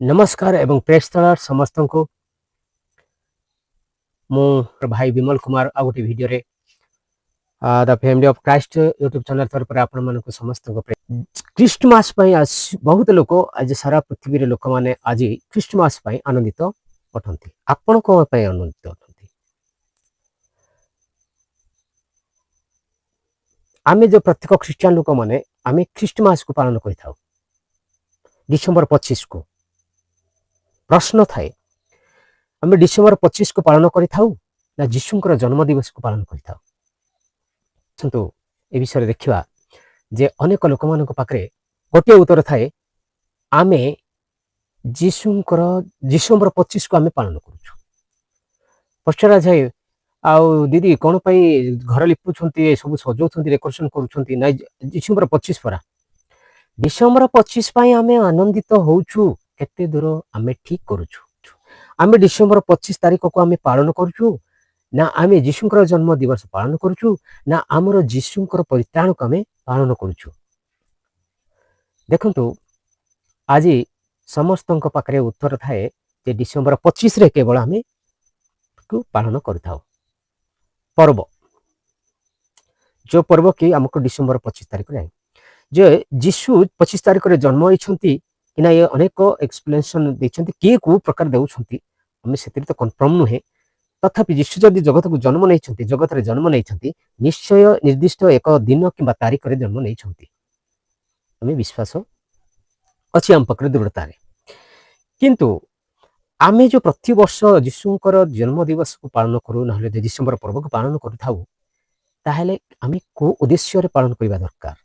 नमस्कार एवं प्रेक्षतलार समस्त को मु भाई विमल कुमार आ गोटे वीडियो रे the family of Christ YouTube channel तरफ पर आपण मन को समस्त को क्रिस्टमास पई आज बहुत लोक आज सारा पृथ्वी रे लोक माने आज क्रिस्टमास पई आनंदित अटंती आपण को पई आनंदित अटंती आमे जो प्रत्येक क्रिश्चियन लोक माने आमे क्रिस्टमास को पालन करिथाउ डिसेंबर 25 को प्रश्न थाए आमे डिसेंबर 25 को पालन करिथाउ ना जीशुंकर जन्म दिवस को पालन करिथाउ କିନ୍ତୁ ଏ ବିଷୟରେ ଦେଖିବା ଯେ ଅନେକ ଲୋକମାନଙ୍କ ପାଖରେ ଗୋଟିଏ ଉତ୍ତର ଥାଏ ଆମେ ଯୀଶୁଙ୍କର ଡିସେମ୍ବର 25 କୁ ଆମେ ପାଳନ କରୁଛୁ ପଚରାଯାଏ ଆଉ ଦିଦି କ'ଣ ପାଇଁ ଘର ଲିପୁଛନ୍ତି ସବୁ ସଜାଉଛନ୍ତି ଡେକୋରେସନ କରୁଛନ୍ତି ନାଇଁ ଡିସେମ୍ବର 25 ପରା ଡିସେମ୍ବର 25 ପାଇଁ ଆମେ ଆନନ୍ଦିତ ହଉଛୁ କେତେ ଦୂର ଆମେ ଠିକ କରୁଛୁ ଆମେ ଡିସେମ୍ବର 25 ତାରିଖକୁ ଆମେ ପାଳନ କରୁଛୁ ना आमे जीशुंकर जन्म दिवस पालन करूछु ना आमर जीशुंकर परित्राण को आमे पालन करूछु देखंतु आज समस्तଙ୍କ पाखरे उत्तर थाए जे डिसेंबर 25 रे केवल आमे को पालन करथाउ पर्व जो पर्व कि हमको डिसेंबर 25 तारिख रे जे जीशु 25 तारिख रे जन्म होइछंती किना ये अनेक एक्सप्लेनेशन दैछंती के को प्रकार देउछंती हमें सेतिर तो कंफर्म नुहे तथापि जीशु जदि जगत को जन्म नहीं जगत रे जन्म नहीं निश्चय निर्दिष्ट एक दिन कि तारीख रे जन्म नहीं हमें विश्वास अच्छी आम पाखे दृढ़ता किंतु आमे जो प्रति वर्ष जीशुंकर जन्म दिवस को पालन करू ना डिसेंबर पर्व को पालन करूँ ताहले आमे को उद्देश्य पालन करने दरकार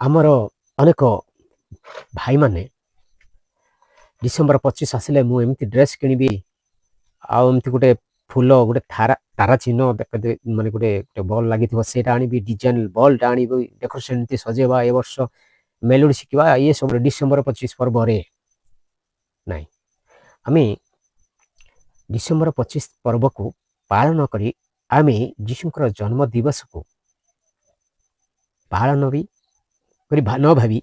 आमर अनेक भाई माने डिसेंबर 25 आसिले मु एमती ड्रेस किनिबी आ एमती गोटे फूल गोटे तारा चिन्ह माने गोटे बॉल लागि थिबो सेटा आनिबी डिजाइन बॉल टा आनिबी डेकोरेशन एमती सजेबा ए वर्ष मेलोडी शिखिबा ये सब डिसेंबर 25 पर्व रे नाही आमे डिसेंबर 25 पर्व को पालन करी आमे जीशुंकर जन्म दिवस को पालन भी करी न भावी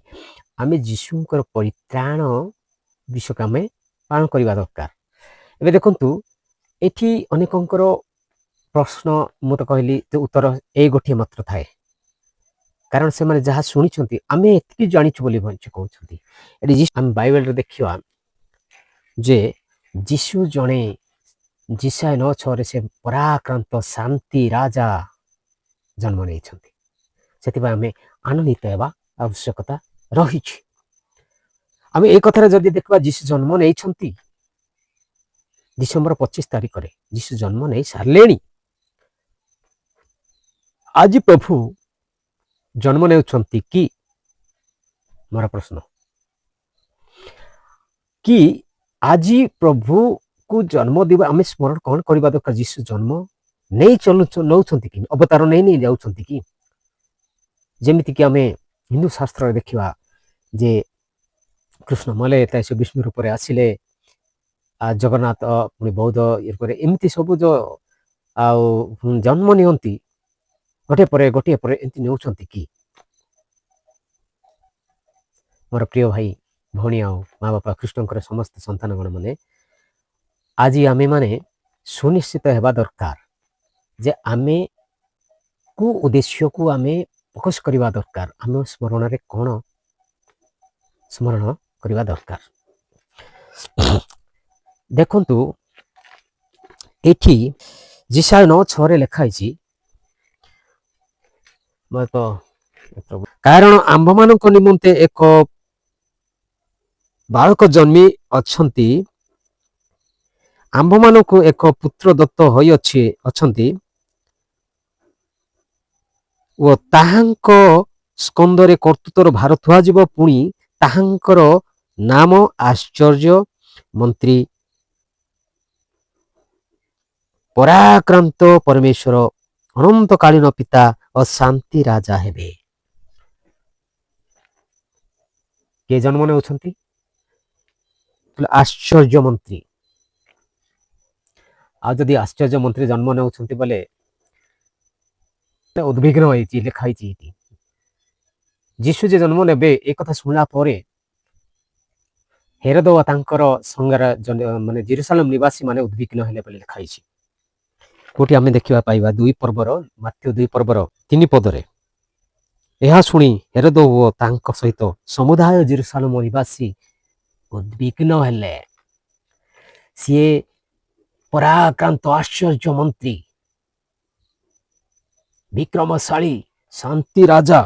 आमे जीशुंकर परित्राण विषय को आम पालन करने दरकार एवं देखु ये अनेकंकर प्रश्न मु तो कहली तो उत्तर ए गोटे मात्र थाए कारण से माने जहाँ शुणी आम एति जाचु बोली कहते आम बाइबल देखा जे जीशु जड़े जिसाय 9:6 से पराक्रांत शांति राजा जन्म नहीं आम आनंदित होगा आवश्यकता रही आम एक कथार जदि देखा जीशु जन्म नहीं डिसेंबर 25 तारिख रे जीशु जन्म नहीं सारे आज प्रभु जन्म ने कि मोर प्रश्न कि आज प्रभु को जन्म दिव आम स्मरण कौन करवा दरकार जीशु जन्म नहीं नौ कि अवतार नहीं नहीं जाऊँ कि जमीती कि आम हिंदू शास्त्र देखा जे कृष्ण मले से विष्णु रूप से आसिले जगन्नाथ पुणी बौद्ध ये एमती सब जो जन्म नियंती गोटे पर गोटे पर एमती नौकरी कि मोर प्रिय भाई भौणी आ माँ बापा कृष्णकर समस्त संतान गण मैंने आज आमे माने सुनिश्चित होगा दरकार जे आमे को उद्देश्य को आमे फोकस करवा दरकार आम स्मरण रे कौन स्मरण करवा दरकार देखंतु एठी जिसाय 9:6 लिखाई तो कारण आंभ मान निमंते एक बालक जन्मी अच्छंती आंभ मान को एक पुत्र दत्त होई अच्छंती ओ ताहांक स्कंदरे कर्तृत्वर भार थुआ जीव पुणी ताहांकर नाम आश्चर्य मंत्री पराक्रांत परमेश्वर अनंतकालीन पिता और शांति राजा हेबे के जन्म ने आश्चर्य मंत्री आदि आश्चर्य मंत्री जन्म ने बोले उद्विग्न लिखाई ଯୀଶୁ ଯେ ଜନ୍ମ ନେବେ ଏ କଥା ଶୁଣିଲା ପରେ ହେରୋଦ ଓ ତାଙ୍କର ସଂଘର ମାନେ ଜେରୁସାଲେମ ନିବାସୀ ମାନେ ଉଦ୍ବିଗ୍ନ ହେଲେ ବୋଲି ଲେଖା ହେଇଛି। କୋଉଠି ଆମେ ଦେଖିବା ପାଇବା ମାଥ୍ୟୁ 2 3 ପଦରେ, ଏହା ଶୁଣି ହେରୋଦ ଓ ତାଙ୍କ ସହିତ ସମୁଦାୟ ଜେରୁସାଲେମ ନିବାସୀ ଉଦ୍ବିଗ୍ନ ହେଲେ। ସିଏ ପରାକ୍ରାନ୍ତ ଆଶ୍ଚର୍ଯ୍ୟ ମନ୍ତ୍ରୀ, ବିକ୍ରମଶାଳୀ, ଶାନ୍ତି ରାଜା,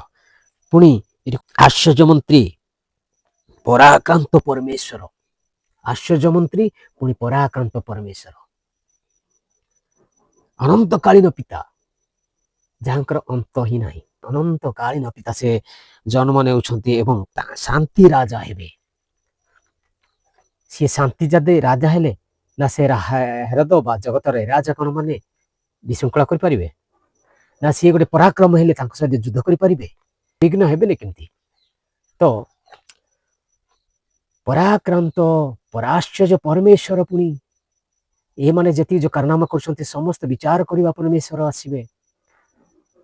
ପୁଣି ଆଶ୍ଚର୍ଯ୍ୟ ମନ୍ତ୍ରୀ, ପରାକ୍ରାନ୍ତ ପରମେଶ୍ୱର, ଆଶ୍ଚର୍ଯ୍ୟ ମନ୍ତ୍ରୀ ପୁଣି ପରାକ୍ରାନ୍ତ ପରମେଶ୍ୱର, ଅନନ୍ତକାଳୀନ ପିତା, ଯାହାଙ୍କର ଅନ୍ତ ହିଁ ନାହିଁ, ଅନନ୍ତକାଳୀନ ପିତା ସେ ଜନ୍ମ ନେଉଛନ୍ତି ଏବଂ ଶାନ୍ତି ରାଜା ହେବେ। ସିଏ ଶାନ୍ତି ଯଦି ରାଜା ହେଲେ ନା ସେ ହେରୋଦ ବା ଜଗତର ରାଜା କଣ ମାନେ ବିଶୃଙ୍ଖଳା କରିପାରିବେ? ନା ସିଏ ଗୋଟେ ପରାକ୍ରମ ହେଲେ ତାଙ୍କ ସହିତ ଯୁଦ୍ଧ କରିପାରିବେ? ବିଘ୍ନ ହେବେନି କେମିତି? ତ ପରାକ୍ରାନ୍ତ ପରାଶ୍ଚର୍ଯ୍ୟ ପରମେଶ୍ୱର, ପୁଣି ଏମାନେ ଯେତିକି ଯୋଉ କାରନାମା କରୁଛନ୍ତି ସମସ୍ତ ବିଚାର କରିବା ପରମେଶ୍ୱର ଆସିବେ।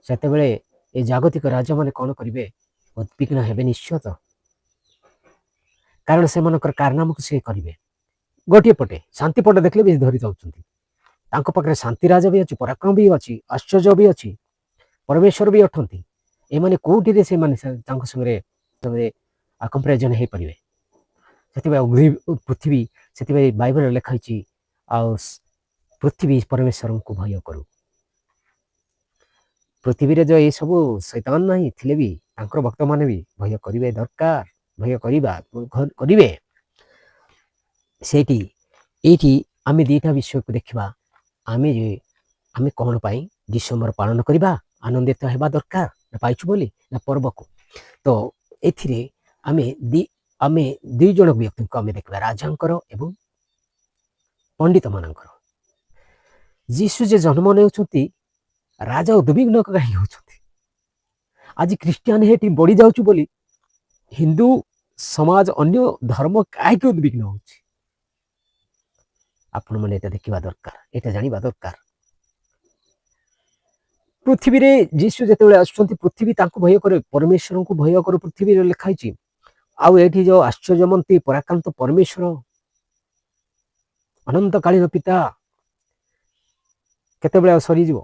ସେତେବେଳେ ଏ ଜାଗତିକ ରାଜାମାନେ କଣ କରିବେ? ଉଦ୍ବିଗ୍ନ ହେବେ ନିଶ୍ଚୟ, କାରଣ ସେମାନଙ୍କର କାରନାମାକୁ ସେ କରିବେ। ଗୋଟିଏ ପଟେ ଶାନ୍ତି ପଟେ ଦେଖିଲେ ବି ଧରି ଯାଉଛନ୍ତି, ତାଙ୍କ ପାଖରେ ଶାନ୍ତି ରାଜା ବି ଅଛି, ପରାକ୍ରମ ବି ଅଛି, ଆଶ୍ଚର୍ଯ୍ୟ ବି ଅଛି, ପରମେଶ୍ୱର ବି ଅଟନ୍ତି। ଏମାନେ କୋଉଠିରେ ସେମାନେ ତାଙ୍କ ସାଙ୍ଗରେ କମ୍ପାରିଜନ ହେଇପାରିବେ? ସେଥିପାଇଁ ପୃଥିବୀ, ସେଥିପାଇଁ ବାଇବଲରେ ଲେଖା ହେଇଛି, ଆଉ ପୃଥିବୀ ପରମେଶ୍ୱରଙ୍କୁ ଭୟ କରୁ। ପୃଥିବୀରେ ଯୋଉ ଏଇ ସବୁ ଶୈତାନ ନାହିଁ ଥିଲେ ବି ତାଙ୍କର ଭକ୍ତମାନେ ବି ଭୟ କରିବେ ଦରକାର, ଭୟ କରିବେ। ସେଇଠି ଏଇଠି ଆମେ ଦିଟା ବିଷୟକୁ ଦେଖିବା। ଆମେ କଣ ପାଇଁ ଡିସେମ୍ବର ପାଳନ କରିବା? ଆନନ୍ଦିତ ହେବା ଦରକାର ନା ପାଇଛୁ ବୋଲି, ନା ପର୍ବକୁ? ତ ଏଥିରେ ଆମେ ଦୁଇ ଜଣ ବ୍ୟକ୍ତିଙ୍କୁ ଆମେ ଦେଖିବା, ରାଜାଙ୍କର ଏବଂ ପଣ୍ଡିତ ମାନଙ୍କର। ଯୀଶୁ ଯେ ଜନ୍ମ ନେଉଛନ୍ତି, ରାଜା ଉଦ୍ବିଗ୍ନ କାହିଁକି ହେଉଛନ୍ତି? ଆଜି ଖ୍ରୀଷ୍ଟିଆନ ହେଠି ବଢି ଯାଉଛୁ ବୋଲି ହିନ୍ଦୁ ସମାଜ, ଅନ୍ୟ ଧର୍ମ କାହିଁକି ଉଦ୍ବିଗ୍ନ ହଉଛି? ଆପଣ ମାନେ ଏଟା ଦେଖିବା ଦରକାର, ଏଟା ଜାଣିବା ଦରକାର। ପୃଥିବୀରେ ଯୀଶୁ ଯେତେବେଳେ ଆସୁଛନ୍ତି, ପୃଥିବୀ ତାଙ୍କୁ ଭୟ କରେ, ପରମେଶ୍ୱରଙ୍କୁ ଭୟ କରୁ, ପୃଥିବୀରେ ଲେଖା ହେଇଛି। ଆଉ ଏଠି ଯୋଉ ଆଶ୍ଚର୍ଯ୍ୟ ମନ୍ତ୍ରୀ, ପରାକ୍ରାନ୍ତ ପରମେଶ୍ୱର, ଅନନ୍ତକାଳୀନ ପିତା, କେତେବେଳେ ଆଉ ସରିଯିବ?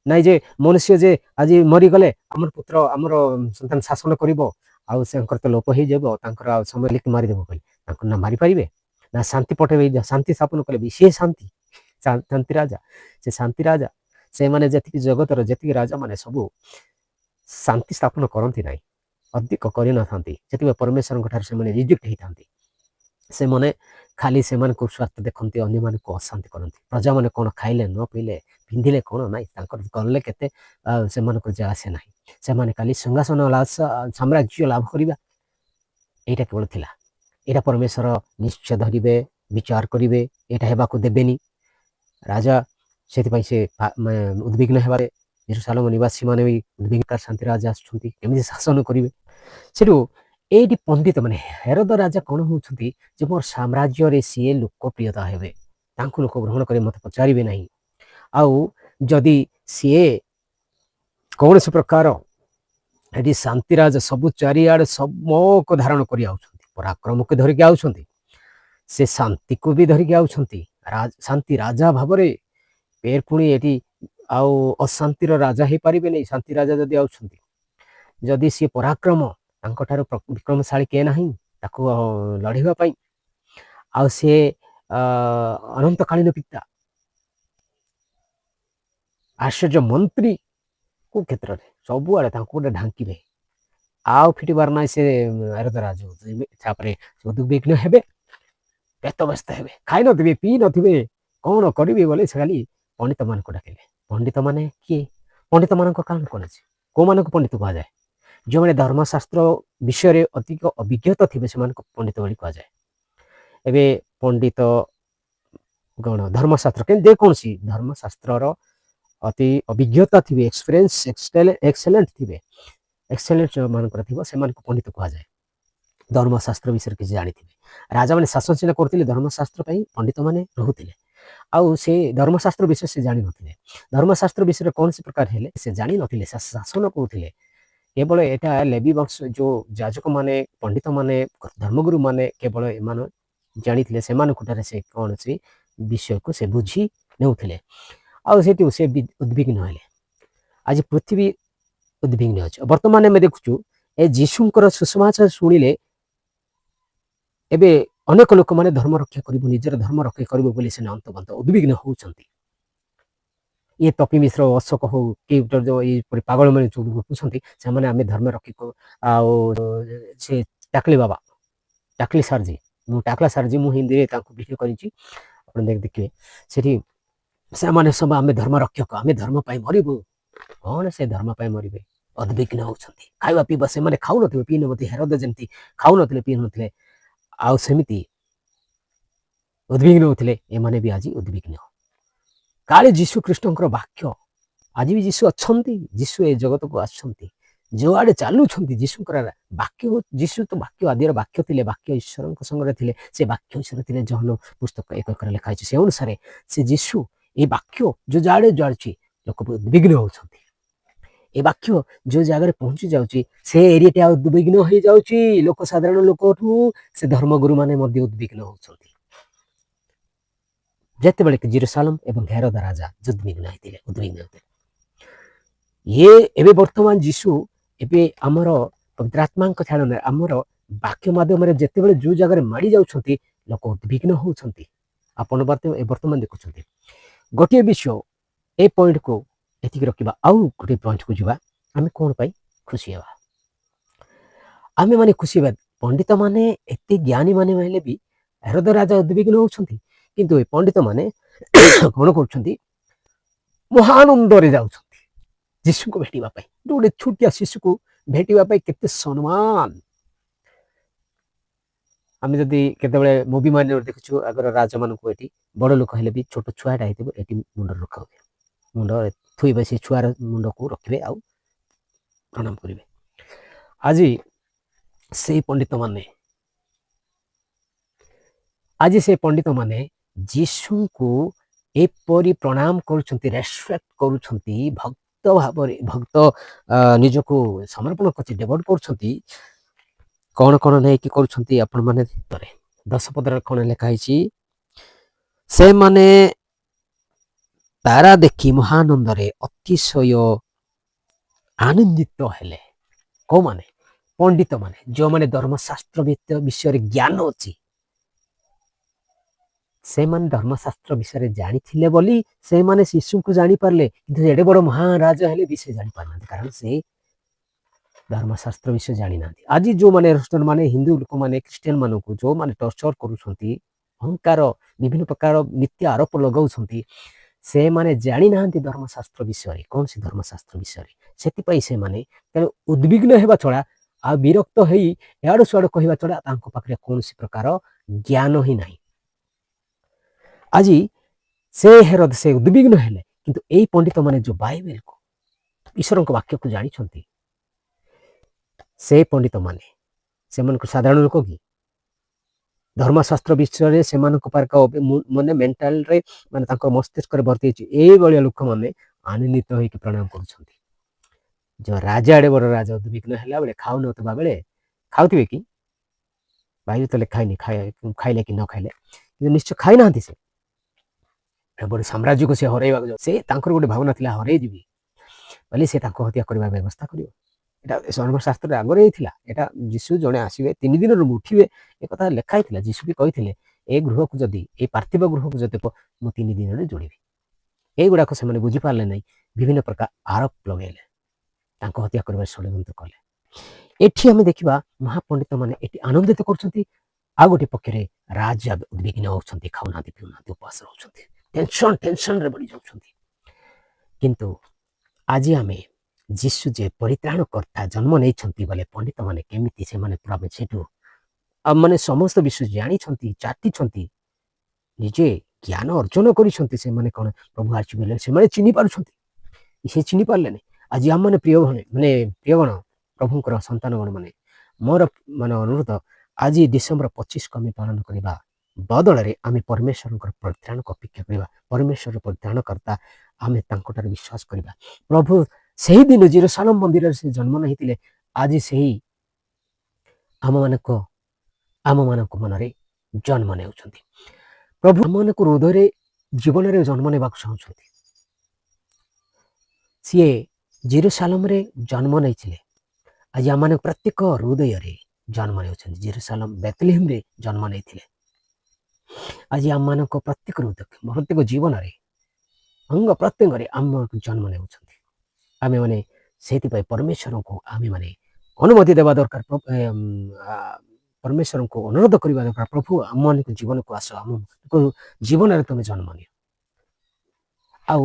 ନାଇଁ ଯେ ମନୁଷ୍ୟ ଯେ ଆଜି ମରିଗଲେ ଆମର ପୁତ୍ର, ଆମର ସନ୍ତାନ ଶାସନ କରିବ, ଆଉ ତାଙ୍କର ତ ଲୋପ ହେଇଯିବ, ତାଙ୍କର ଆଉ ସମୟ ଲେଖି ମାରିଦେବ ବୋଲି ତାଙ୍କୁ ନା ମାରିପାରିବେ? ନା ଶାନ୍ତି ପଠେଇବେ, ଶାନ୍ତି ସ୍ଥାପନ କଲେ ବି ସିଏ ଶାନ୍ତି ରାଜା, ସେ ଶାନ୍ତି ରାଜା। ସେମାନେ ଯେତିକି ଜଗତର ଯେତିକି ରାଜା ମାନେ ସବୁ ଶାନ୍ତି ସ୍ଥାପନ କରନ୍ତି ନାହିଁ, ଅଧିକ କରିନଥାନ୍ତି। ସେଥିପାଇଁ ପରମେଶ୍ୱରଙ୍କ ଠାରୁ ସେମାନେ ରିଜେକ୍ଟ ହେଇଥାନ୍ତି। ସେମାନେ ଖାଲି ସେମାନଙ୍କୁ ସ୍ୱାର୍ଥ ଦେଖନ୍ତି, ଅନ୍ୟମାନଙ୍କୁ ଅଶାନ୍ତି କରନ୍ତି। ପ୍ରଜାମାନେ କଣ ଖାଇଲେ ନ ପିଇଲେ, ପିନ୍ଧିଲେ କଣ ନାହିଁ, ତାଙ୍କର କଲେ କେତେ ସେମାନଙ୍କର ଯେ ଆସେ ନାହିଁ। ସେମାନେ ଖାଲି ସିଂହାସନ ସାମ୍ରାଜ୍ୟ ଲାଭ କରିବା, ଏଇଟା କେବଳ ଥିଲା। ଏଇଟା ପରମେଶ୍ୱର ନିଶ୍ଚୟ ଧରିବେ, ବିଚାର କରିବେ, ଏଇଟା ହେବାକୁ ଦେବେନି। ରାଜା ସେଥିପାଇଁ ସେ ଉଦ୍ବିଗ୍ନ ହେବାରେ, ଜେରୁସାଲେମ ନିବାସୀ ମାନେ ବି ଉଦ୍ବିଗ୍ନ, ଶାନ୍ତି ରାଜା ଆସୁଛନ୍ତି, କେମିତି ଶାସନ କରିବେ। ସେଠୁ ଏଇଠି ପଣ୍ଡିତ ମାନେ, ହେରୋଦ ରାଜା କଣ ହଉଛନ୍ତି ଯେ ମୋର ସାମ୍ରାଜ୍ୟରେ ସିଏ ଲୋକପ୍ରିୟତା ହେବେ, ତାଙ୍କୁ ଲୋକ ଗ୍ରହଣ କରି ମତେ ପଚାରିବେ ନାହିଁ। ଆଉ ଯଦି ସିଏ କୌଣସି ପ୍ରକାର ଏଠି ଶାନ୍ତି ରାଜା ସବୁ ଚାରିଆଡେ ସମକ ଧାରଣ କରି ଆଉଛନ୍ତି, ପରାକ୍ରମକୁ ଧରିକି ଆଉଛନ୍ତି, ସେ ଶାନ୍ତିକୁ ବି ଧରିକି ଆଉଛନ୍ତି, ଶାନ୍ତି ରାଜା ଭାବରେ। ପୁଣି ଏଠି ଆଉ ଅଶାନ୍ତିର ରାଜା ହେଇପାରିବେନି। ଶାନ୍ତି ରାଜା ଯଦି ଆଉଛନ୍ତି, ଯଦି ସିଏ ପରାକ୍ରମ, ତାଙ୍କଠାରୁ ବିକ୍ରମଶାଳୀ କିଏ ନାହିଁ ତାକୁ ଲଢ଼ିବା ପାଇଁ। ଆଉ ସିଏ ଅନନ୍ତକାଳୀନ ପିତା, ଆଶ୍ଚର୍ଯ୍ୟ ମନ୍ତ୍ରୀ, କୋଉ କ୍ଷେତ୍ରରେ ସବୁଆଡେ ତାଙ୍କୁ ଗୋଟେ ଢାଙ୍କିବେ, ଆଉ ଫିଟିବାର ନାହିଁ। ସେ ହେରୋଦ ରାଜା ତାପରେ ଉଦ୍ବିଗ୍ନ ହେବେ, ବ୍ୟସ୍ତ ହେବେ, ଖାଇ ନଥିବେ, ପିଇ ନଥିବେ, କଣ କରିବେ ବୋଲି ସେ ଖାଲି ପଣ୍ଡିତ ମାନଙ୍କୁ ଡାକିଲେ। ପଣ୍ଡିତ ମାନେ କିଏ? ପଣ୍ଡିତ ମାନଙ୍କ କାରଣ କଣ ଅଛି? କୋଉମାନଙ୍କୁ ପଣ୍ଡିତ କୁହାଯାଏ? ଯେଉଁମାନେ ଧର୍ମଶାସ୍ତ୍ର ବିଷୟରେ ଅଧିକ ଅଭିଜ୍ଞତା ଥିବେ ସେମାନଙ୍କୁ ପଣ୍ଡିତ ବୋଲି କୁହାଯାଏ। ଏବେ ପଣ୍ଡିତ ଗଣ ଧର୍ମଶାସ୍ତ୍ର, କିନ୍ତୁ ଯେକୌଣସି ଧର୍ମଶାସ୍ତ୍ରର ଅତି ଅଭିଜ୍ଞତା ଥିବେ, ଏକ୍ସେଲେଣ୍ଟ ଥିବେ, ଏକ୍ସେଲେଣ୍ଟ ମାନଙ୍କର ଥିବ, ସେମାନଙ୍କୁ ପଣ୍ଡିତ କୁହାଯାଏ। ଧର୍ମଶାସ୍ତ୍ର ବିଷୟରେ କିଛି ଜାଣିଥିବେ। ରାଜାମାନେ ଶାସନ ସିନା କରୁଥିଲେ, ଧର୍ମଶାସ୍ତ୍ର ପାଇଁ ପଣ୍ଡିତ ମାନେ ରହୁଥିଲେ। ଆଉ ସେ ଧର୍ମଶାସ୍ତ୍ର ବିଷୟରେ ସେ ଜାଣିନଥିଲେ। ଧର୍ମଶାସ୍ତ୍ର ବିଷୟରେ କୌଣସି ପ୍ରକାର ହେଲେ ସେ ଜାଣିନଥିଲେ, ଶାସନ କରୁଥିଲେ। केवल एटा लेवी वंश जो जाजक माने पंडित माने धर्मगुरु माने केवल एमान जानी से से कौन से विषय को से बुझी नेउथिले आ सेठी से उद्विग्न हेले आज पृथ्वी उद्विग्न अछि वर्तमान में देखुछु ए जीशुंकर सुसमाचार शुणिले एबे अनेक लोक माने धर्म रक्षा करिबो निजर धर्म रक्षा करिबो बोली से अंतबंत उद्विग्न होउछंती ये टपी मिश्र अशोक हो कि जो ये पागल मैंने जो गपुंट से आम धर्म रखी से टाकली बाबा टाकली सारजी टाकला सारजी मु हिंदी भिडियो कर देखिए से सब आम धर्म रक्षक आम धर्म पर मरबू कौन से धर्म पर मरबे उद्विग्न होती खावा पीवा से खाऊ नी पी नती हेरोद जमी खाऊ नी पी नुले आमती उद्विग्न होते एमाने भी आज उद्विग्न काले जीशु कृष्ण वाक्य आज भी जीशु अच्छा जीशु ए जगत को आसुँच जो आड़े चलुं जीशु वाक्य जीशु तो वाक्य आदि वाक्य थे वाक्य ईश्वर संगे थे से वाक्य ईश्वर थे जहन पुस्तक एक लिखाई से अनुसार से जीशु ये वाक्य जो जाड़े जाऊँगी लोक उद्विग्न होती वाक्य जो जगह पहुंची जाऊँगी से एरिया उद्विग्न हो जाऊँगी लोक साधारण लोक से धर्मगुरु माने उद्विग्न होती जिते बड़े जेरूसालेम एवं हेरोद राजा उद्विग्न होते उद्विग्न होते ये एवं वर्तमान जीशु एवं आमर पवित्र आत्मा छाड़न आमर वाक्य माध्यम जिते बड़े जो जगह माड़ी जाऊँच लोक उद्विग्न होती आपन बर्तमान देखुं गोटे विषय ए पॉइंट को एति रखा आउ गोटे पॉइंट को जावा आम कौन पाई खुशी हवा आम माने खुशी हवा पंडित माने एते ज्ञानी माने भी हेरोद राजा उद्विग्न होती किंतु पंडित माने कौन कर महानंदे जाऊँ जीशु को भेटा गोटे छोटिया शिशु को भेटापी केते सम्मान आम जदि केतबे मुवी मान देखु आगर राजा मान बड़ लोक हेले भी छोट छुआटा ये मुंड रखा हुए मुंड थुबे से छुआर मुंड को रखिए आउ प्रणाम करेंगे आज से पंडित माने आज से पंडित माने जीशु को एपरी प्रणाम करुछंती रेस्पेक्ट करुछंती भक्त भाव भक्त निजको समर्पण कर डेवोट करुछंती कौन कौन नहीं कि करुछंती आपण माने 10 पदर कौन लिखाई से माने तारा देखी महानंदरे अतिशय आनंदित हेले को माने पंडित माने जो माने धर्मशास्त्र विषय ज्ञान अच्छी से माने धर्मशास्त्र विषय जानी थिले बोली से माने शिशु को जानी पारले किंतु एडे बड़ महाराज हेले भी से जानी पारना कारण से धर्मशास्त्र विषय जानी ना आज जो माने रेस्टोरेंट माने हिंदू लोक माने क्रिश्चियन मानक जो माने टर्चर करूछंती अहंकार विभिन्न प्रकार मिथ्या आरोप लगाउछंती से माने जानी ना धर्मशास्त्र विषय कौन सी धर्मशास्त्र विषय से माने उद्विग्न हेबा छड़ा आ विरक्त होई याडो सुआडो कहबा छड़ा तांको पाखरे कौन सी प्रकार ज्ञान ही नहीं आज से हेरोद से उद्विग्न हेले किंतु एई पंडित माने जो बाइबल को ईश्वर को वाक्य को जानी छंती से पंडित माने से मन को साधारण लोक कि धर्मशास्त्र विषय से माने मेंटल रे माने तांको मस्तिष्क रे भर्ती अछि एई बलिया लोक माने आनंदित होई कि प्रणाम करूछंती जो राजा एडे बड़ राजा उद्विग्न हेला बेले खाउ नतबा बेले खाउथिबे कि बाइबल तो लिखाइनी खाइले कि न खाइले निश्चय खाइ नांती से बड़े साम्राज्य को से हरैबा से तांकर गोटे भावना थिला हरै जीवी बोली से तांको हत्या करबा व्यवस्था करियो एटा धर्मशास्त्र आगरे हिथिला एटा जीशु जणे आसीबे 3 दिन रो उठिबे ए कथा लिखाई थिला जीशु भी कहिथिले ए गृह को जदी ए पार्थिव गृह को जदी मु 3 दिन रे जोड़ीबी ए गुडा को से माने बुझी पारले नै विभिन्न प्रकार आरोप लगेले तांको हत्या करबा षड्यंत्र कले एठी हमें देखिबा महापंडित माने एठी आनंदित करछंती आ गोटे पक्षरे राजा उद्विग्न होछंती खाउनाती पिउनाती उपास रहउछंती टेंशन रे बढ़ी जाउछंती किंतु आज हमें जीशु जे परित्राण करता जन्म नहीं बोले पंडित माने केमिति से माने प्रभु सेठू माने समस्त विषय जानी छंती चाटी छंती निजे ज्ञान अर्जन करी छंती से माने कोन प्रभु आछि बेले से माने चिनी पारु छंती से चिनी पारले नै आज हम माने प्रिय माने प्रियगण प्रभुकर संतान गण माने मोर माने अनुरोध आज डिसेम्बर 25 को आम पालन करबा बदल रे आम परमेश्वर परित्राण को अपेक्षा करबा परमेश्वर परित्राण करता आम तांकोटार विश्वास करबा प्रभु ସେହିଦିନ ଜେରୁସାଲେମ ମନ୍ଦିରରେ ସେ ଜନ୍ମ ନେଇଥିଲେ। ଆଜି ସେହି ଆମମାନଙ୍କ ମନରେ ଜନ୍ମ ନେଉଛନ୍ତି। ପ୍ରଭୁ ଆମମାନଙ୍କ ହୃଦୟରେ ଜୀବନରେ ଜନ୍ମ ନେବାକୁ ଚାହୁଁଛନ୍ତି। ସିଏ ଜେରୁସାଲେମରେ ଜନ୍ମ ନେଇଥିଲେ। ଆଜି ଆମମାନଙ୍କ ପ୍ରତ୍ୟେକ ହୃଦୟରେ ଜନ୍ମ ନେଉଛନ୍ତି। ଜେରୁସାଲେମ ବେଥଲେହେମରେ ଜନ୍ମ ନେଇଥିଲେ। ଆଜି ଆମମାନଙ୍କ ପ୍ରତ୍ୟେକ ଜୀବନରେ ଅଙ୍ଗ ପ୍ରତ୍ୟଙ୍ଗରେ ଆମମାନଙ୍କୁ ଜନ୍ମ ନେଉଛନ୍ତି। ଆମେମାନେ ସେଥିପାଇଁ ପରମେଶ୍ୱରଙ୍କୁ ଆମେମାନେ ଅନୁମତି ଦେବା ଦରକାର। ପରମେଶ୍ୱରଙ୍କୁ ଅନୁରୋଧ କରିବା ଦରକାର, ପ୍ରଭୁ ଆମମାନଙ୍କ ଜୀବନକୁ ଆସ, ଆମକୁ ଜୀବନରେ ତୁମେ ଜନ୍ମ ନିଅ। ଆଉ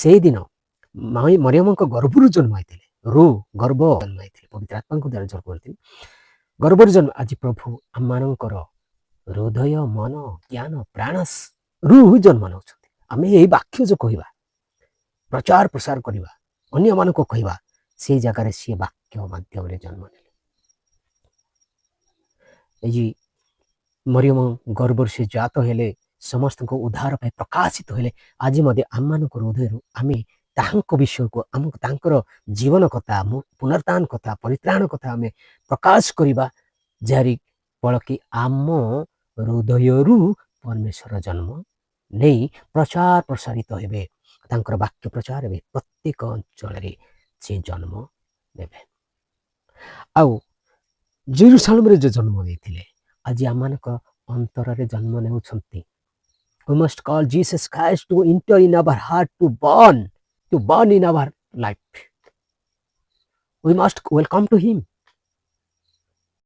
ସେଇଦିନ ମରିୟମଙ୍କ ଗର୍ଭରୁ ଜନ୍ମ ହେଇଥିଲେ। ଗର୍ଭ ଜନ୍ମ ହେଇଥିଲେ, ପବିତ୍ର ଆତ୍ମାଙ୍କ ଦ୍ୱାରା ଜନ୍ମ କରିଥିଲେ। ଗର୍ଭରୁ ଜନ୍ମ। ଆଜି ପ୍ରଭୁ ଆମମାନଙ୍କର ହୃଦୟ, ମନ, ଜ୍ଞାନ, ପ୍ରାଣରୁ ଜନ୍ମ ନେଉଛନ୍ତି। ଆମେ ଏହି ବାକ୍ୟ ଯୋଉ କହିବା, ପ୍ରଚାର ପ୍ରସାର କରିବା, ଅନ୍ୟମାନଙ୍କୁ କହିବା, ସେଇ ଜାଗାରେ ସିଏ ବାକ୍ୟ ମାଧ୍ୟମରେ ଜନ୍ମ ନେଲେ। ଆଜି ମରିୟମ ଗର୍ଭରୁ ସେ ଜାତ ହେଲେ, ସମସ୍ତଙ୍କ ଉଦ୍ଧାର ପାଇଁ ପ୍ରକାଶିତ ହେଲେ। ଆଜି ମଧ୍ୟ ଆମମାନଙ୍କ ହୃଦୟରୁ ଆମେ ତାହାଙ୍କ ବିଷୟକୁ, ଆମକୁ ତାଙ୍କର ଜୀବନ କଥା, ପୁନରୁତ୍ଥାନ କଥା, ପରିତ୍ରାଣ କଥା ଆମେ ପ୍ରକାଶ କରିବା, ଯାହାରି ଫଳକି ଆମ ହୃଦୟରୁ ପରମେଶ୍ୱର ଜନ୍ମ ନେଇ ପ୍ରଚାର ପ୍ରସାରିତ ହେବେ। ତାଙ୍କର ବାକ୍ୟ ପ୍ରଚାର ହେବେ, ପ୍ରତ୍ୟେକ ଅଞ୍ଚଳରେ ସେ ଜନ୍ମ ନେବେ। ଆଉ ଜେରୁସାଲେମରେ ଯୋଉ ଜନ୍ମ ନେଇଥିଲେ, ଆଜି ଆମମାନଙ୍କ ଅନ୍ତରରେ ଜନ୍ମ ନେଉଛନ୍ତି। We must call Jesus Christ to enter in our heart, to burn in our life. We must welcome to him.